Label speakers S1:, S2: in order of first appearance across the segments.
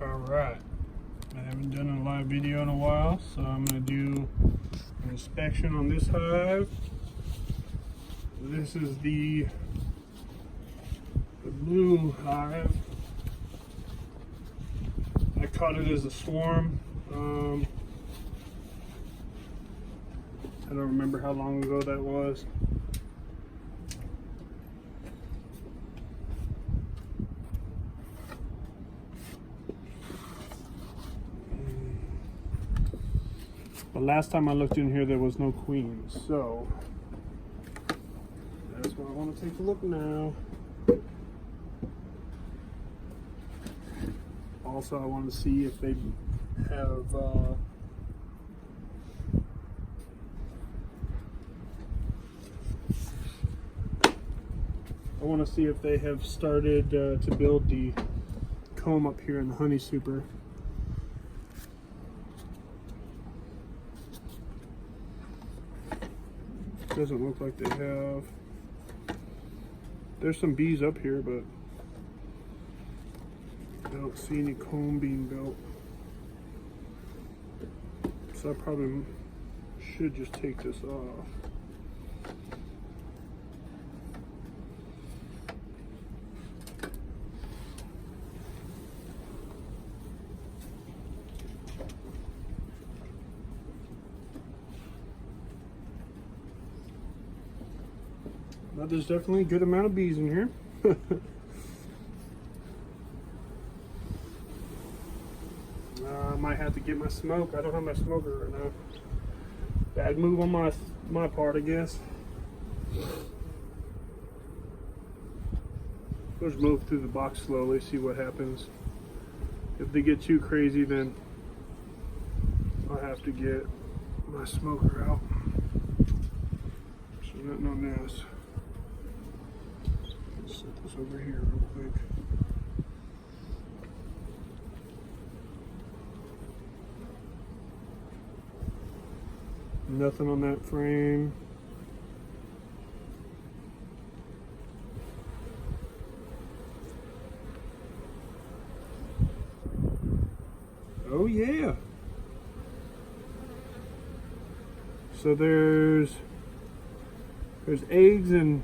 S1: Alright, I haven't done a live video in a while, so I'm going to do an inspection on this hive. This is the blue hive. I caught it as a swarm. I don't remember how long ago that was. But last time I looked in here, there was no queens, so that's why I want to take a look now. Also, I want to see if they have I want to see if they have started to build the comb up here in the honey super. Doesn't look like they have. There's some bees up here, but I don't see any comb being built. So I probably should just take this off. But there's definitely a good amount of bees in here. I might have to get my smoke. I don't have my smoker right now. Bad move on my part, I guess. Let's move through the box slowly, see what happens. If they get too crazy, then I'll have to get my smoker out. So nothing on this. Let's set this over here real quick. Nothing on that frame. Oh yeah. So there's eggs and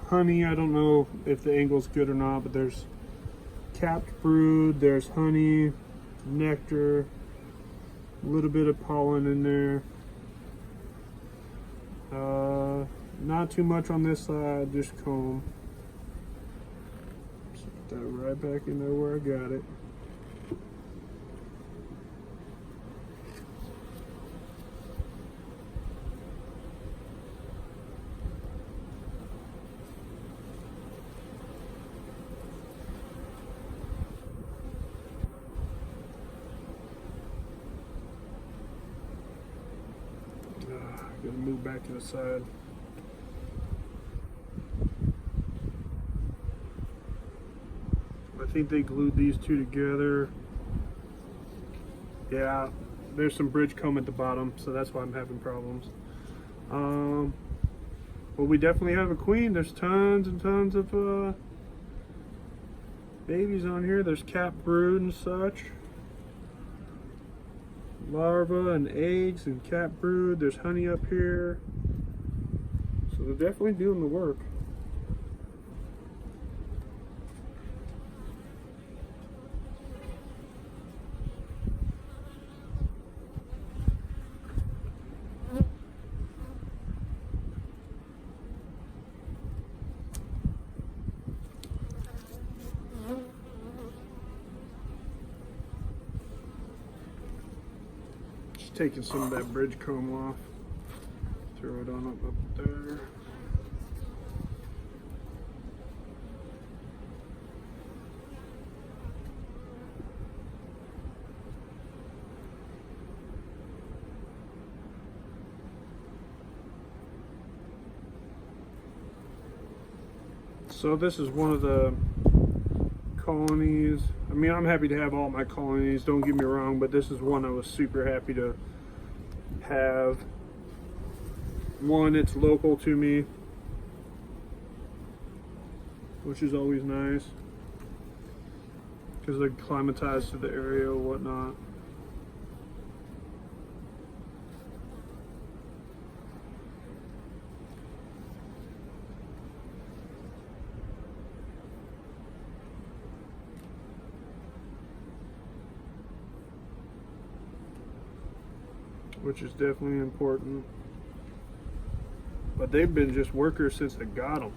S1: honey. I don't know if the angle's good or not, but there's capped brood, there's honey, nectar, a little bit of pollen in there. Not too much on this side, just comb. Just put that right back in there where I got it. Gonna move back to the side. I think they glued these two together. Yeah, there's some bridge comb at the bottom, so that's why I'm having problems. Well, we definitely have a queen. There's tons and tons of babies on here. There's capped brood and such. Larvae and eggs and capped brood. There's honey up here. So they're definitely doing the work. Taking some of that bridge comb off, throw it on up there. So this is one of the colonies. I mean, I'm happy to have all my colonies, don't get me wrong, but this is one I was super happy to have. One, it's local to me, which is always nice. because they're acclimatized to the area or whatnot. Which is definitely important. But they've been just workers since I got them.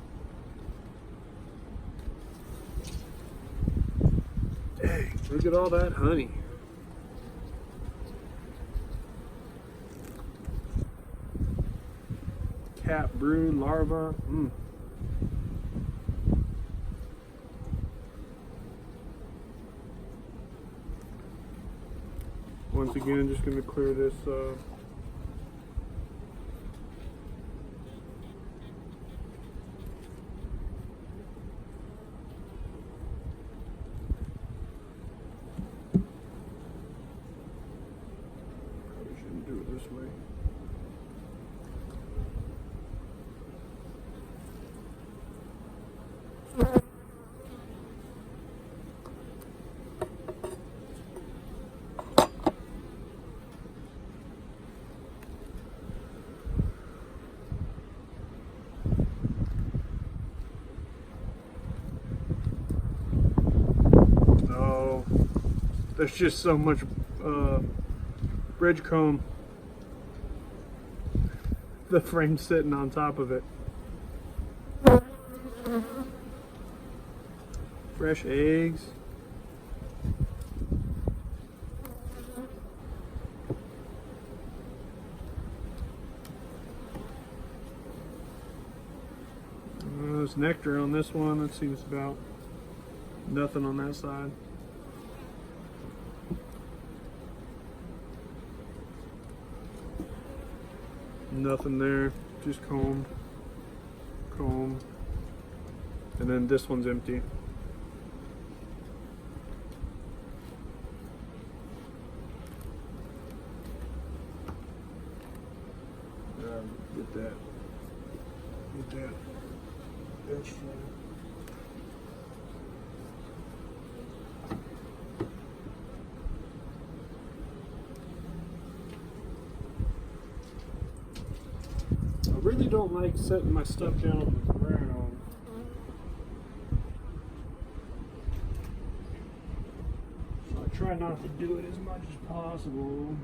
S1: Dang, look at all that honey. Cap brood larva. Once again, just going to clear this probably shouldn't do it this way. There's just so much bridge comb. The frame sitting on top of it. Fresh eggs. There's nectar on this one. That seems about nothing on that side. Nothing there, just comb, comb, and then this one's empty. Get that extra. I really don't like setting my stuff down on the ground. So I try not to do it as much as possible.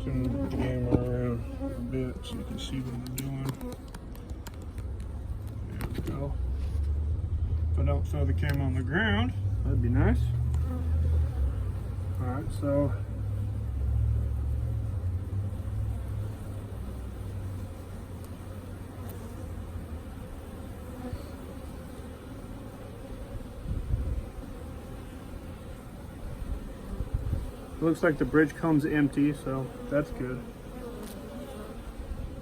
S1: Zoom the camera around a bit so you can see what I'm doing. There we go. If I don't throw the camera on the ground, that'd be nice. Alright, so looks like the bridge comb's empty, so that's good.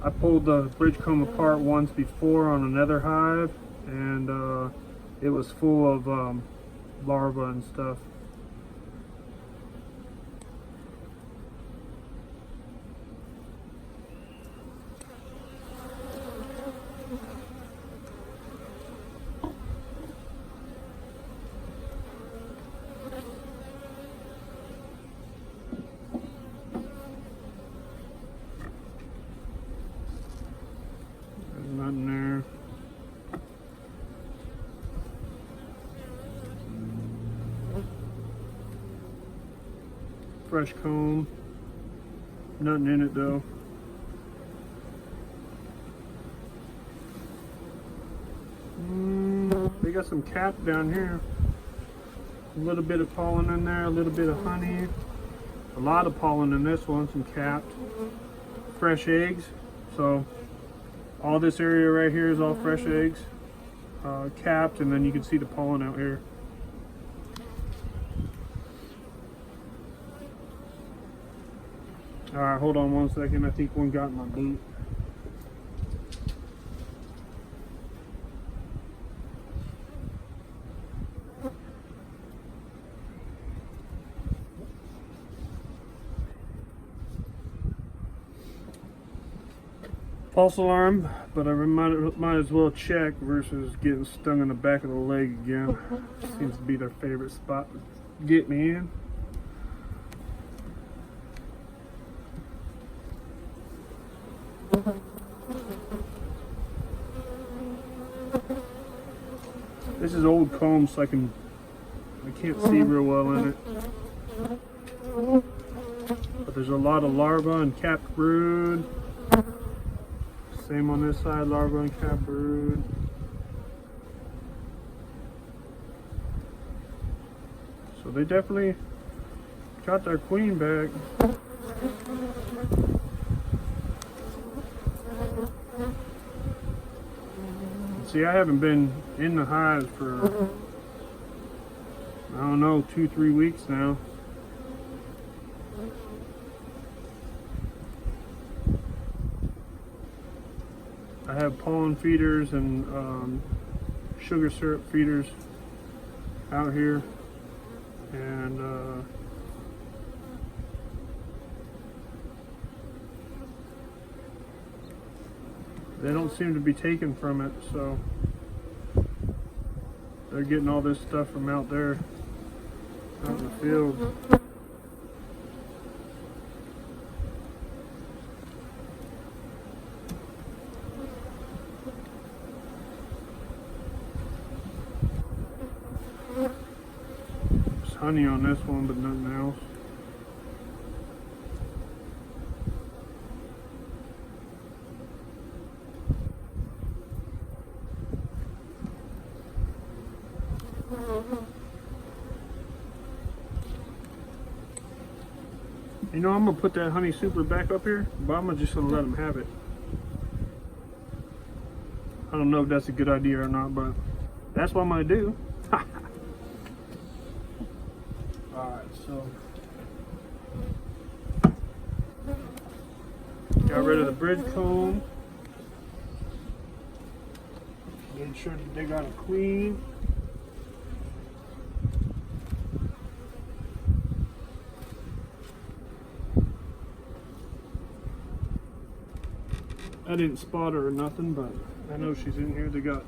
S1: I pulled the bridge comb apart once before on another hive, and it was full of larvae and stuff. Nothing there. Fresh comb. Nothing in it though. We got some cap down here. A little bit of pollen in there, a little bit of honey. A lot of pollen in this one, some capped. Fresh eggs. So all this area right here is all fresh eggs, capped, and then you can see the pollen out here. All right, hold on 1 second. I think one got in my boot. False alarm, but I might as well check versus getting stung in the back of the leg again. Seems to be their favorite spot to get me in. This is old comb, so I can't see real well in it. But there's a lot of larvae and capped brood. Same on this side, larvae and capped brood. So they definitely got their queen back. See, I haven't been in the hives for, I don't know, 2-3 weeks now. I have pollen feeders and sugar syrup feeders out here, and they don't seem to be taken from it, so they're getting all this stuff from out there, out in the field. There's honey on this one, but nothing else. You know, I'm gonna put that honey super back up here, but I'm just gonna let them have it. I don't know if that's a good idea or not, but that's what I'm gonna do. Alright, so got rid of the bridge comb. Made sure that they got a queen. I didn't spot her or nothing, but I know she's in here. They got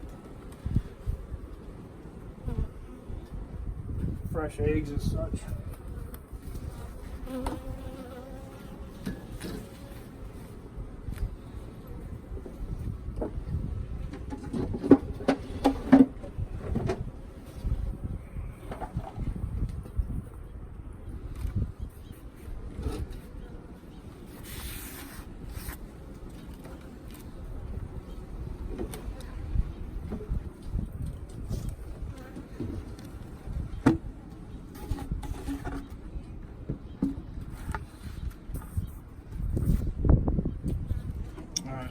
S1: fresh eggs and such.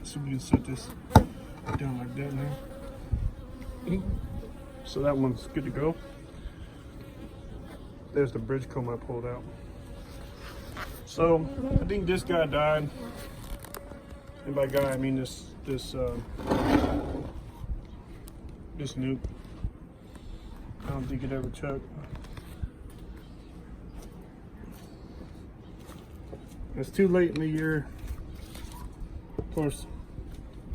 S1: So we can set this down like that now. So that one's good to go. There's the bridge comb I pulled out. So I think this guy died, and by guy I mean this nuke. I don't think it ever took. It's too late in the year. Of course,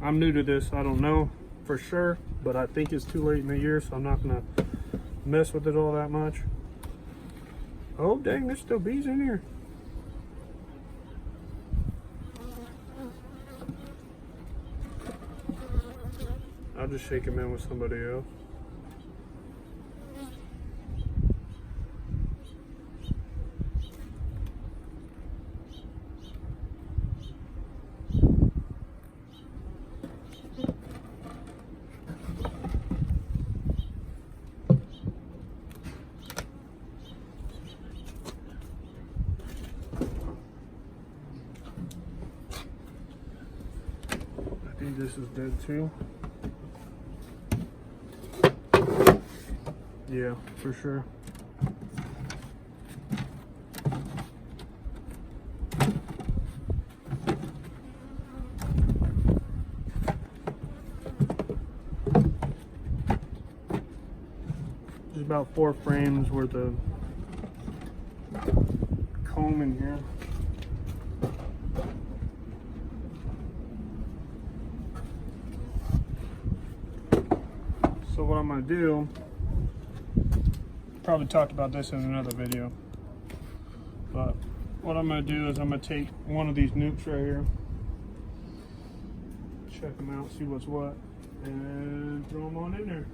S1: I'm new to this. I don't know for sure, but I think it's too late in the year, so I'm not gonna mess with it all that much. Oh dang, there's still bees in here. I'll just shake them in with somebody else. I think this is dead too. Yeah, for sure. about 4 frames worth of comb in here. So what I'm going to do, probably talked about this in another video, but what I'm going to do is I'm going to take one of these nukes right here, check them out, see what's what, and throw them on in there.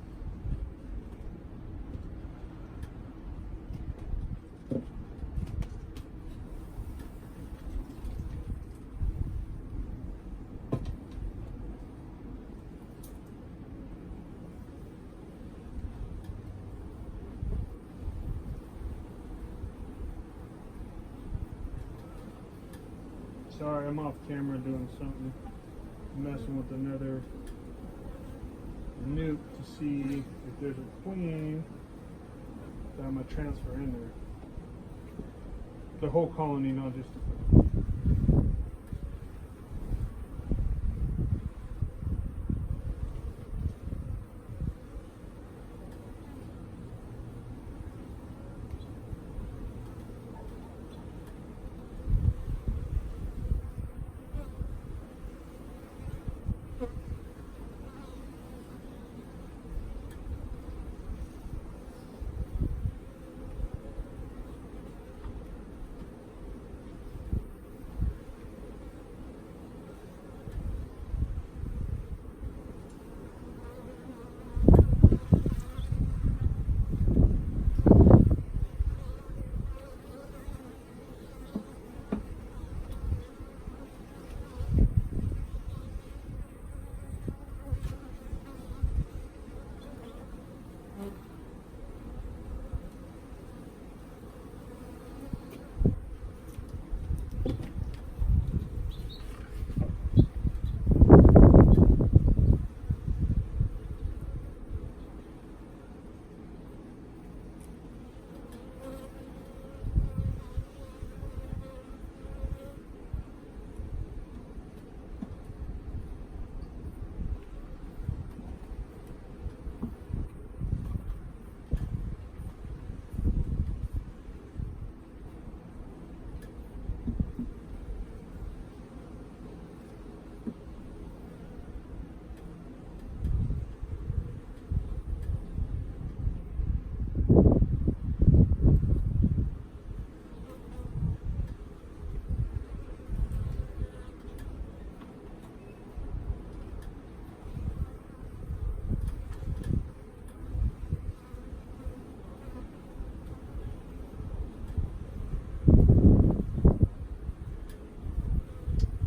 S1: Sorry, I'm off camera doing something, messing with another nuke to see if there's a queen that I'm going to transfer in there. The whole colony, not just the queen.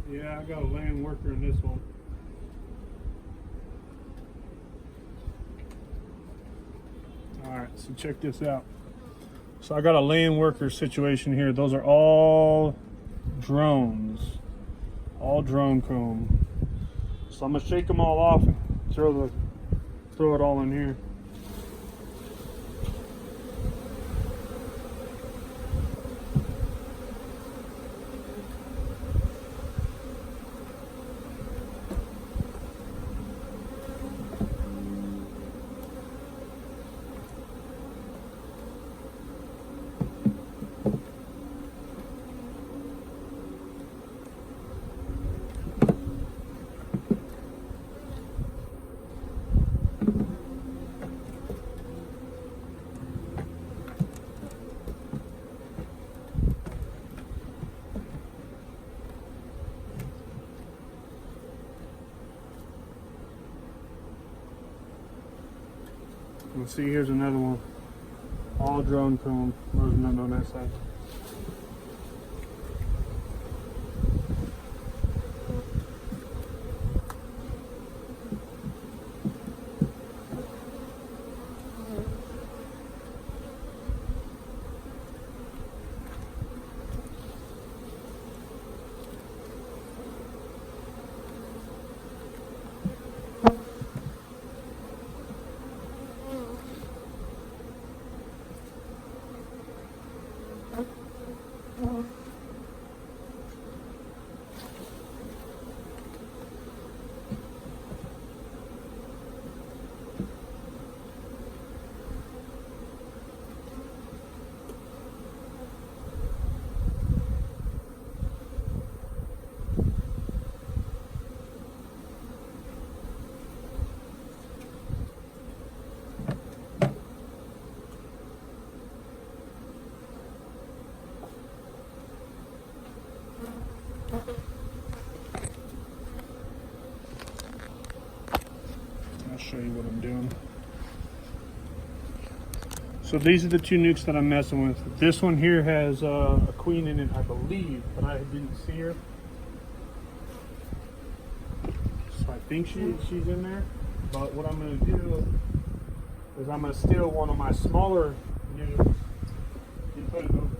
S1: Yeah, I got a land worker in this one. Alright, so check this out. So I got a land worker situation here. Those are all drones. All drone comb. So I'm gonna shake them all off and throw it all in here. And see, here's another one. All drone comb. There's none on that side. I'll show you what I'm doing. So these are the two nukes that I'm messing with. This one here has a queen in it, I believe, but I didn't see her. So I think she's in there. But what I'm going to do is I'm going to steal one of my smaller nukes and put it over there.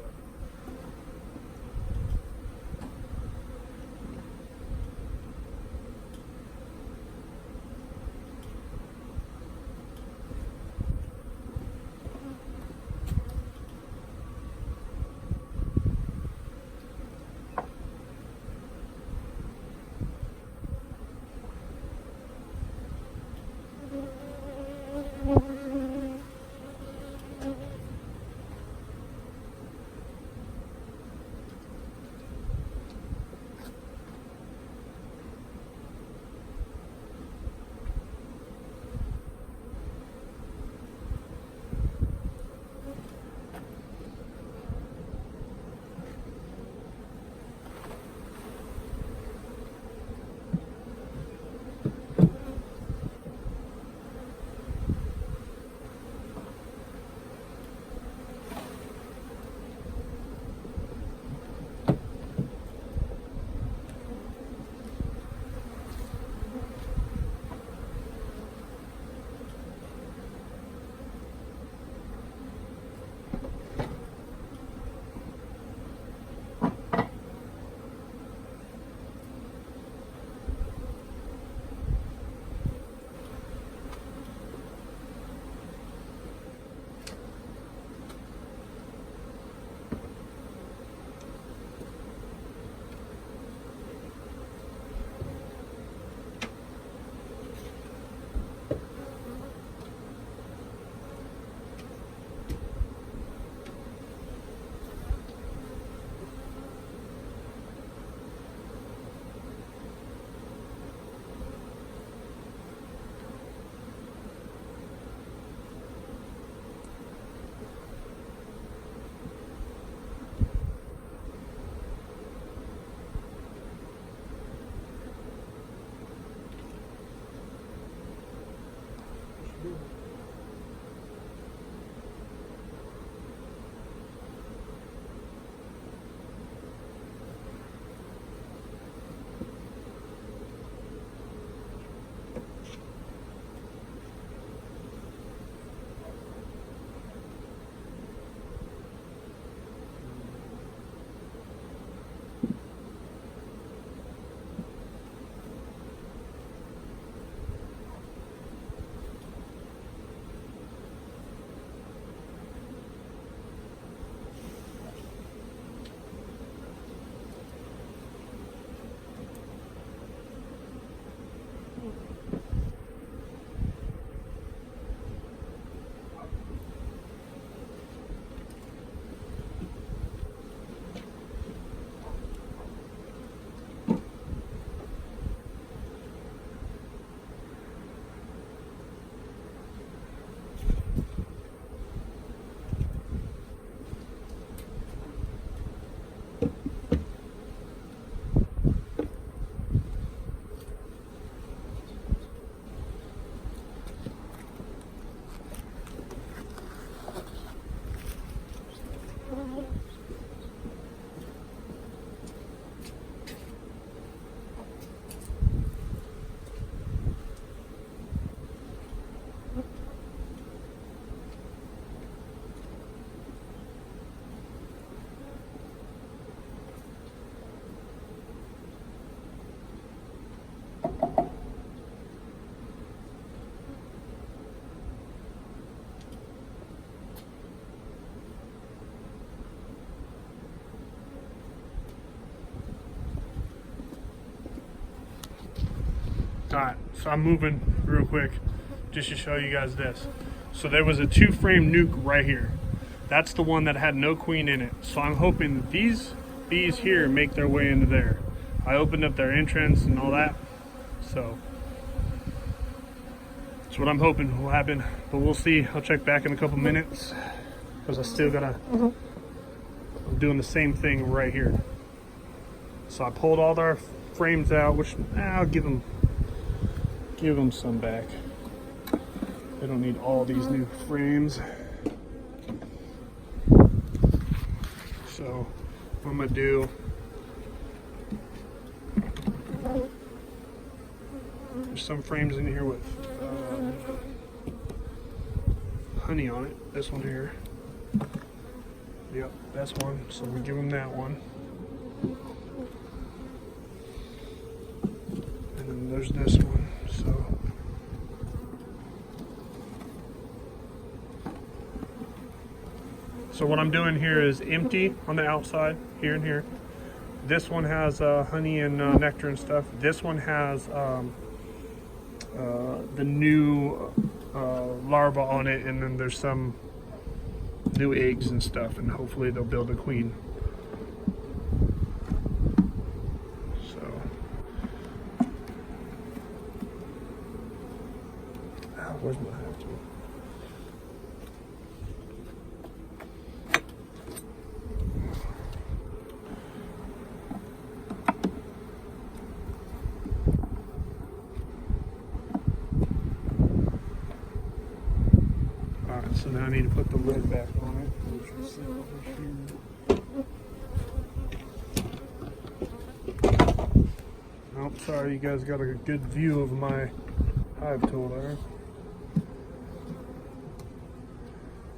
S1: Alright, so I'm moving real quick just to show you guys this. So there was a 2-frame nuke right here. That's the one that had no queen in it. So I'm hoping that these bees here make their way into there. I opened up their entrance and all that. So that's what I'm hoping will happen. But we'll see. I'll check back in a couple minutes because I still gotta, I'm doing the same thing right here. So I pulled all their frames out, which I'll give them some back. They don't need all these new frames. So what I'm gonna do, there's some frames in here with honey on it. This one here. Yep, that's one. So we give them that one. And then there's this one. So what I'm doing here is empty on the outside, here and here. This one has honey and nectar and stuff. This one has the new larva on it, and then there's some new eggs and stuff, and hopefully they'll build a queen. So where's my hive tool? Alright, so now I need to put the lid back on it, which is over here. Oh, sorry, you guys got a good view of my hive tool there.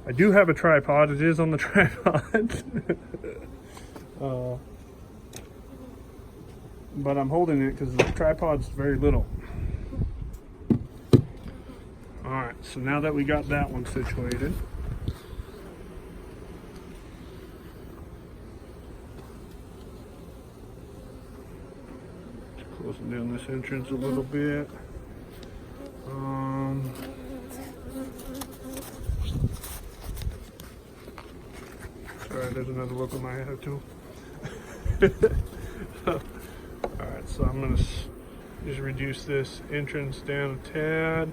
S1: I do have a tripod. It is on the tripod. But I'm holding it because the tripod's very little. Alright, so now that we got that one situated, closing down this entrance a little bit. Sorry, there's another look at my hive tool. Alright, so I'm going to just reduce this entrance down a tad.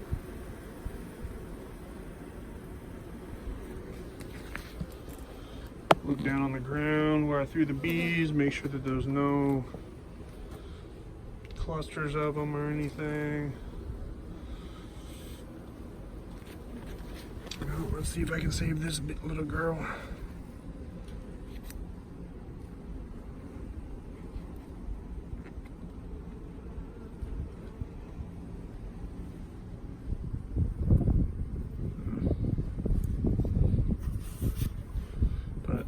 S1: Look down on the ground where I threw the bees, make sure that there's no clusters of them or anything. Well, let's see if I can save this little girl.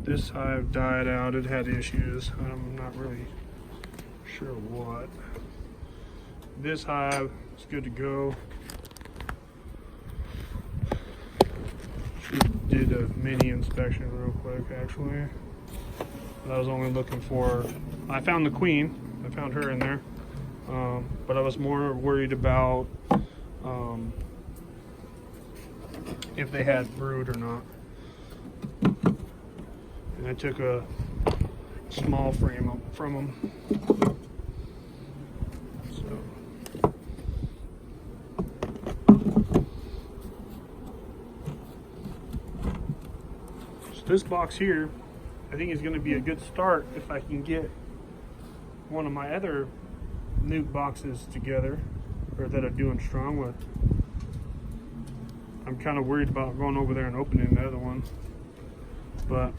S1: This hive died out. It had issues. I'm not really sure what. This hive is good to go. She did a mini inspection real quick, actually. But I was only looking for, I found the queen. I found her in there. But I was more worried about if they had brood or not. And I took a small frame up from them. So this box here, I think is going to be a good start if I can get one of my other nuke boxes together, or that I'm doing strong with. I'm kind of worried about going over there and opening the other one, but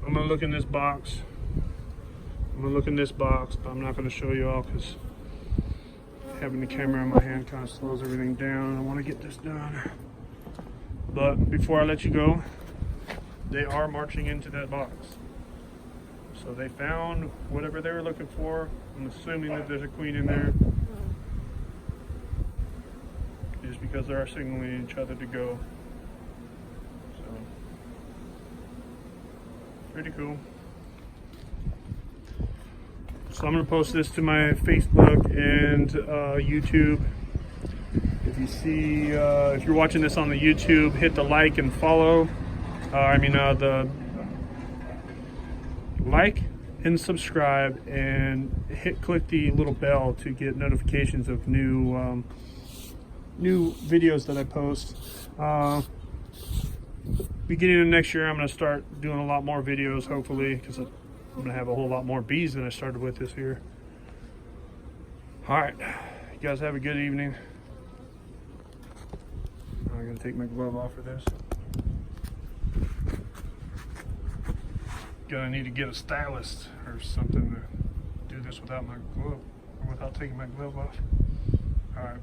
S1: I'm gonna look in this box. But I'm not gonna show you all because having the camera in my hand kind of slows everything down. I want to get this done. But before I let you go, they are marching into that box. So they found whatever they were looking for. I'm assuming that there's a queen in there, just because they are signaling each other to go. Pretty cool. So I'm going to post this to my Facebook and YouTube. If you see, if you're watching this on the YouTube, hit the like and follow. The like and subscribe, and click the little bell to get notifications of new videos that I post. Beginning of next year, I'm going to start doing a lot more videos, hopefully, because I'm gonna have a whole lot more bees than I started with this year. All right, you guys have a good evening. I'm gonna take my glove off for this. Gonna need to get a stylist or something to do this without my glove, or without taking my glove off. All right.